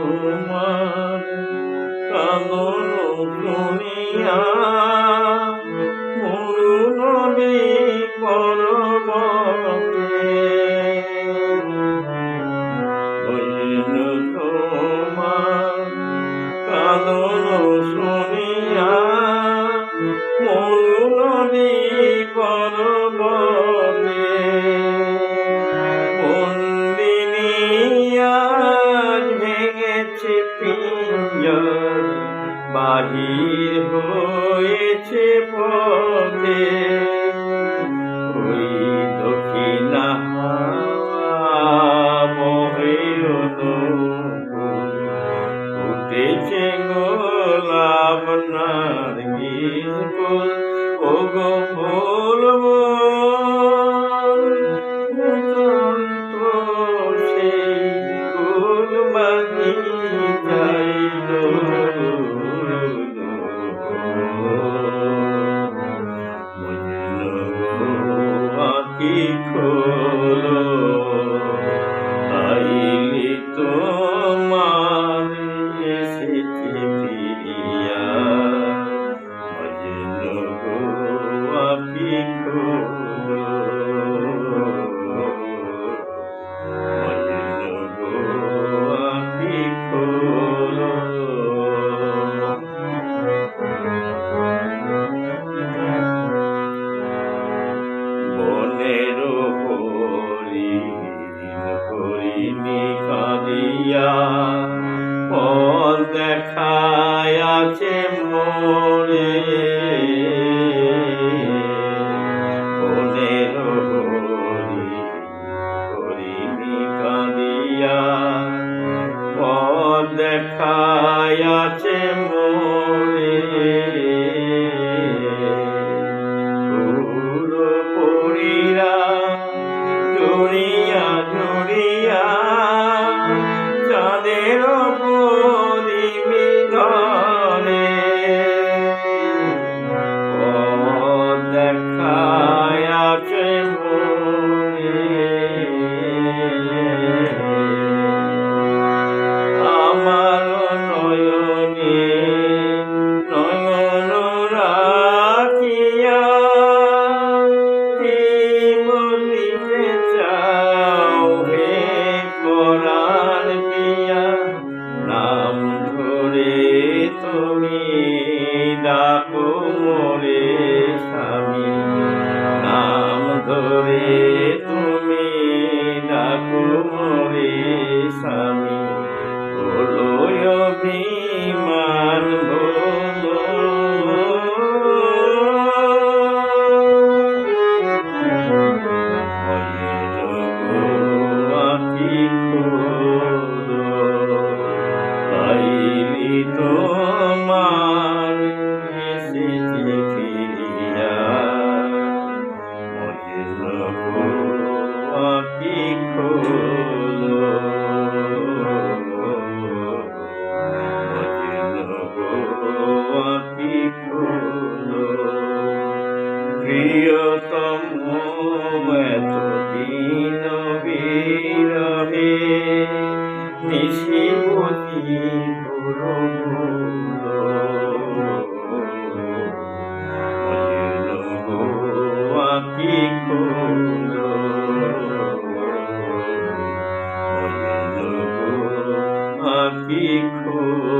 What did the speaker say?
তোমার কাঁদন শুনিয়া মরু নদী পর্বতে তোমার কাঁদন শুনিয়া মরু নদী পর্বতে পিঞ্জর বাহির হয়েছে পথে ওই দক্ষিণা বহে উঠেছে গোলাপ নারগিস ফুল ও গো বলবো খোলো আইলি তোমার এসেছে ফিরিয়া মজনু গো আঁখি খোলো মজনু গো আঁখি খোলো বনের হরিণী কাঁদিয়া পথ দেখায় আছে মোরে বনের হরিণী কাঁদিয়া পথ দেখায় আছে মোরে জড়িয়া জড়িয়া চাঁদের প্রদীপে ধরে দেখায় আছে মনে আমার নয়নে নয়ন রাখিয়া বলিতে চাও হে পরাণ পিয়া নাম ধরে তুমি ডাকো মোরে স্বামী নাম ধরে তুমি ডাকো মোরে স্বামী বলো অভিমান বলো আইলি তোমার এসেছে ফিরিয়া মজনু গো আঁখি খোলো মজনু গো আঁখি খোলো প্রিয়তম এতদিন বিরহে নিশি বলি মজনু গো আঁখি খোলো মজনু গো আঁখি খোলো।